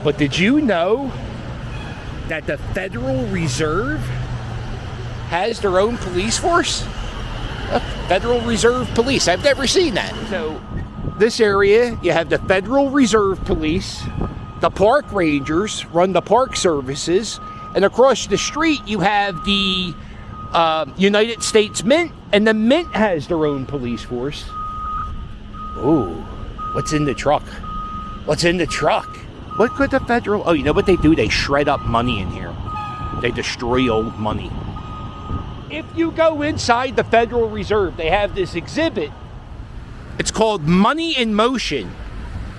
But did you know that the Federal Reserve has their own police force? Federal Reserve Police. I've never seen that. So this area, you have the Federal Reserve Police, the park rangers run the park services, and across the street you have the United States Mint, and the Mint has their own police force. Ooh, what's in the truck? What's in the truck? What could the federal... Oh, you know what they do? They shred up money in here. They destroy old money. If you go inside the Federal Reserve, they have this exhibit. It's called Money in Motion.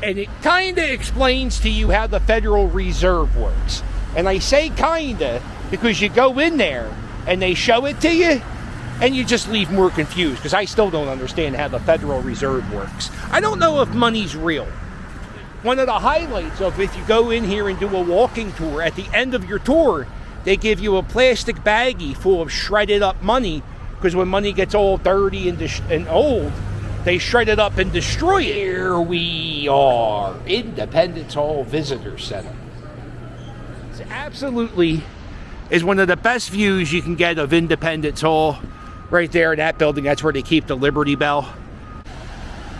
And it kind of explains to you how the Federal Reserve works. And I say kinda because you go in there and they show it to you and you just leave more confused, because I still don't understand how the Federal Reserve works. I don't know if money's real. One of the highlights of if you go in here and do a walking tour, at the end of your tour, they give you a plastic baggie full of shredded up money, because when money gets all dirty and old, they shred it up and destroy it. Here we are, Independence Hall Visitor Center. It absolutely is one of the best views you can get of Independence Hall. Right there in that building, that's where they keep the Liberty Bell.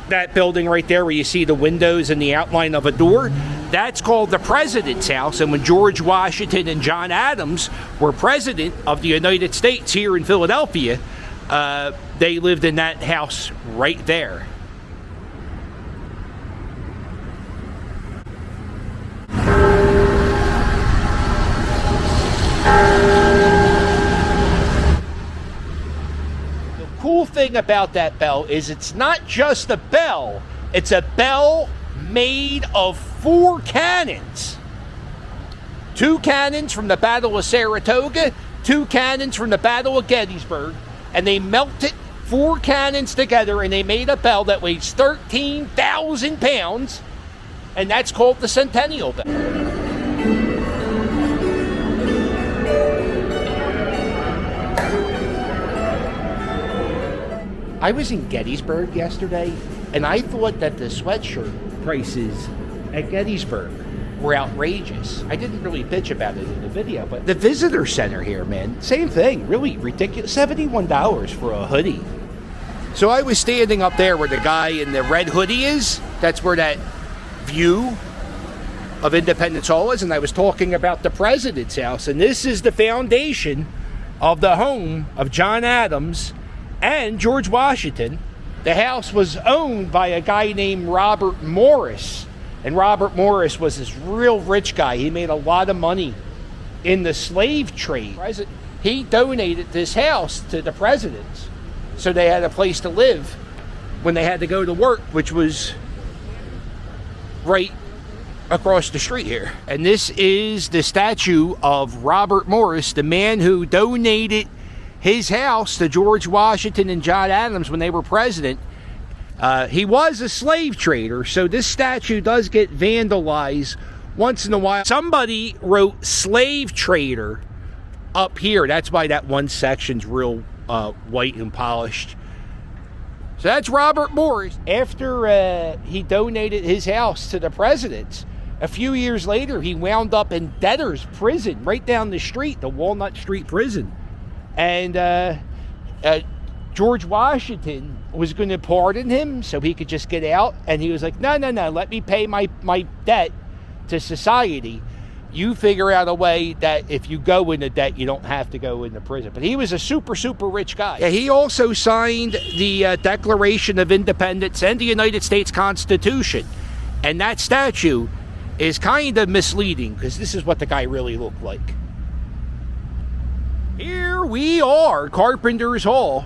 That building right there where you see the windows and the outline of a door, that's called the President's House. And when George Washington and John Adams were president of the United States here in Philadelphia, they lived in that house right there. Cool thing about that bell is it's not just a bell, it's a bell made of 4 cannons. 2 cannons from the Battle of Saratoga, 2 cannons from the Battle of Gettysburg, and they melted 4 cannons together and they made a bell that weighs 13,000 pounds, and that's called the Centennial Bell. I was in Gettysburg yesterday, and I thought that the sweatshirt prices at Gettysburg were outrageous. I didn't really bitch about it in the video, but the visitor center here, man, same thing, really ridiculous. $71 for a hoodie. So I was standing up there where the guy in the red hoodie is. That's where that view of Independence Hall is, and I was talking about the President's House, and this is the foundation of the home of John Adams and George Washington. The house was owned by a guy named Robert Morris. And Robert Morris was this real rich guy. He made a lot of money in the slave trade. He donated this house to the presidents so they had a place to live when they had to go to work, which was right across the street here. And this is the statue of Robert Morris, the man who donated his house to George Washington and John Adams when they were president. He was a slave trader, so this statue does get vandalized once in a while. Somebody wrote slave trader up here. That's why that one section's real white and polished. So that's Robert Morris. After he donated his house to the presidents, a few years later, he wound up in debtor's prison right down the street, the Walnut Street prison. And George Washington was going to pardon him so he could just get out. And he was like, no, let me pay my debt to society. You figure out a way that if you go into debt, you don't have to go into prison. But he was a super, super rich guy. Yeah, he also signed the Declaration of Independence and the United States Constitution. And that statue is kind of misleading because this is what the guy really looked like. Here we are, Carpenters Hall.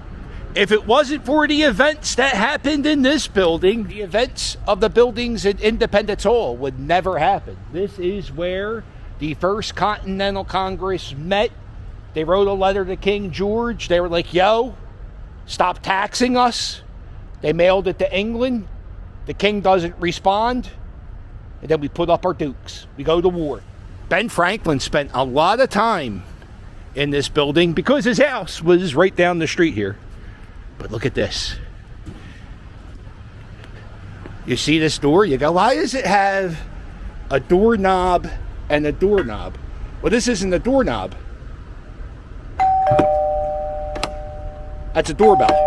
If it wasn't for the events that happened in this building, the events of the buildings in Independence Hall would never happen. This is where the First Continental Congress met. They wrote a letter to King George. They were like, yo, stop taxing us. They mailed it to England. The king doesn't respond. And then we put up our dukes. We go to war. Ben Franklin spent a lot of time in this building because his house was right down the street here. But look at this. You see this door? You go, why does it have a doorknob, and a doorknob. Well, this isn't a doorknob. That's a doorbell.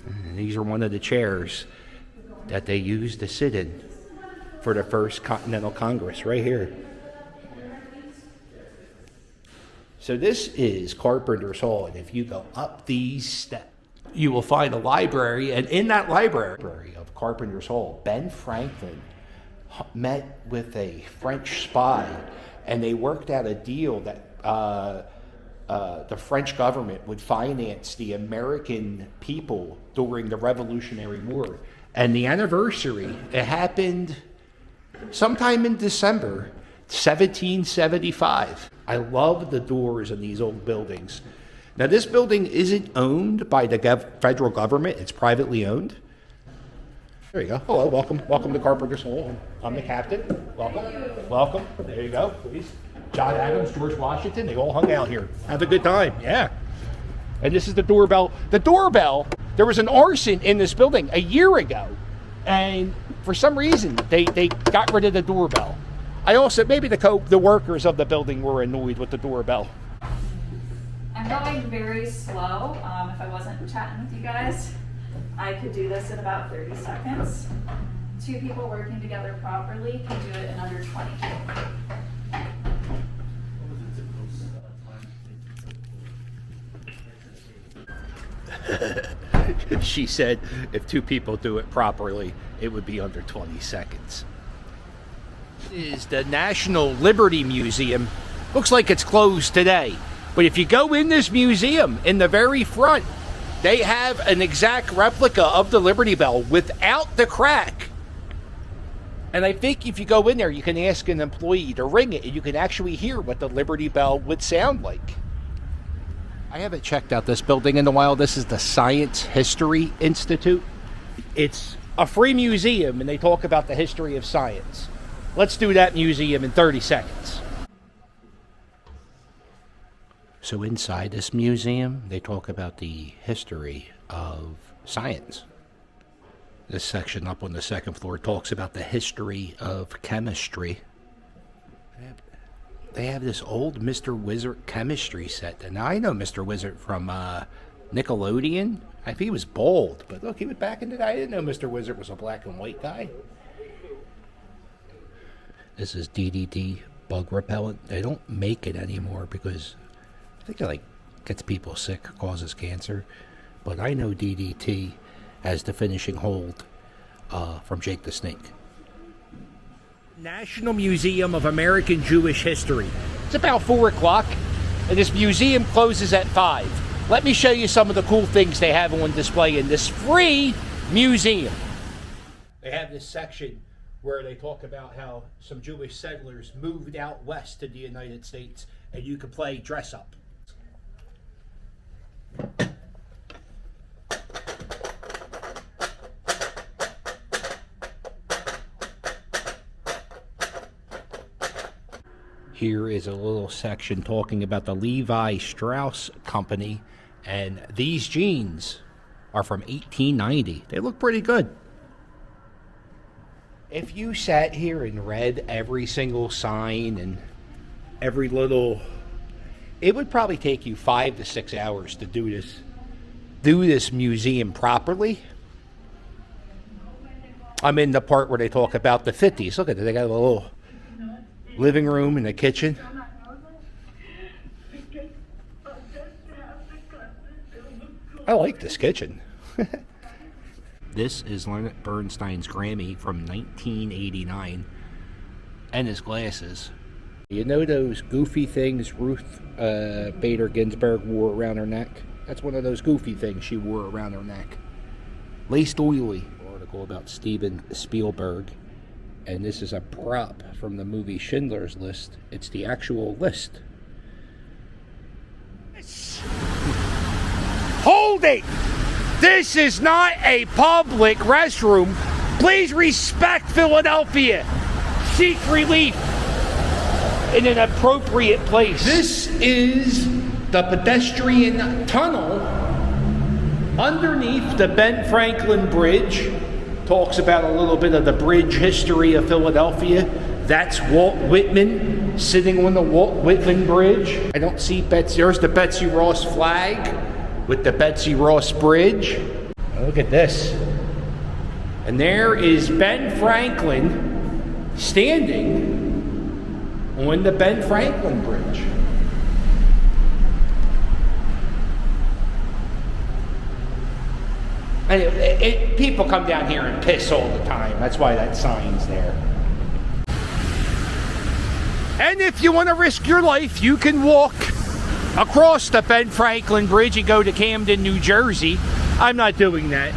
And these are one of the chairs that they used to sit in for the first Continental Congress, right here. So this is Carpenters Hall, and if you go up these steps, you will find a library, and in that library of Carpenters Hall, Ben Franklin met with a French spy, and they worked out a deal that the French government would finance the American people during the Revolutionary War. And the anniversary, it happened sometime in December 1775. I love the doors in these old buildings. Now, this building isn't owned by the federal government. It's privately owned. There you go. Hello, welcome. Welcome to Carpenters Hall. I'm the captain. Welcome. Welcome. There you go, please. John Adams, George Washington, they all hung out here. Have a good time. Yeah. And this is the doorbell. The doorbell, there was an arson in this building a year ago. And for some reason, they got rid of the doorbell. I also, maybe the workers of the building were annoyed with the doorbell. I'm going very slow. If I wasn't chatting with you guys, I could do this in about 30 seconds. 2 people working together properly can do it in under 20. She said if 2 people do it properly, it would be under 20 seconds. This is the National Liberty Museum. Looks like it's closed today. But if you go in this museum, in the very front, they have an exact replica of the Liberty Bell without the crack. And I think if you go in there, you can ask an employee to ring it, and you can actually hear what the Liberty Bell would sound like. I haven't checked out this building in a while. This is the Science History Institute. It's a free museum, and they talk about the history of science. Let's do that museum in 30 seconds. So inside this museum, they talk about the history of science. This section up on the second floor talks about the history of chemistry. They have this old Mr. Wizard chemistry set. And I know Mr. Wizard from Nickelodeon. I think he was bald, but look, he was back in the day. I didn't know Mr. Wizard was a black and white guy. This is DDT bug repellent. They don't make it anymore because I think it gets people sick, causes cancer. But I know DDT as the finishing hold from Jake the Snake. National Museum of American Jewish History. It's about 4 o'clock, and this museum closes at 5. Let me show you some of the cool things they have on display in this free museum. They have this section where they talk about how some Jewish settlers moved out west to the United States, and you can play dress up. Here is a little section talking about the Levi Strauss Company, and these jeans are from 1890. They look pretty good. If you sat here and read every single sign and every little, it would probably take you 5 to 6 hours to do this museum properly. I'm in the part where they talk about the 50s. Look at it, they got a little living room and a kitchen. I like this kitchen. This is Leonard Bernstein's Grammy from 1989 and his glasses. You know those goofy things Ruth Bader Ginsburg wore around her neck? That's one of those goofy things she wore around her neck. Laced oily. Article about Steven Spielberg. And this is a prop from the movie Schindler's List. It's the actual list. Hold it! This is not a public restroom. Please respect Philadelphia. Seek relief in an appropriate place. This is the pedestrian tunnel Underneath the Ben Franklin Bridge, talks about a little bit of the bridge history of Philadelphia. That's Walt Whitman sitting on the Walt Whitman Bridge. I don't see Betsy. There's the Betsy Ross flag with the Betsy Ross Bridge. Look at this. And there is Ben Franklin standing on the Ben Franklin Bridge. And people come down here and piss all the time. That's why that sign's there. And if you want to risk your life, you can walk across the Ben Franklin Bridge and go to Camden, New Jersey. I'm not doing that.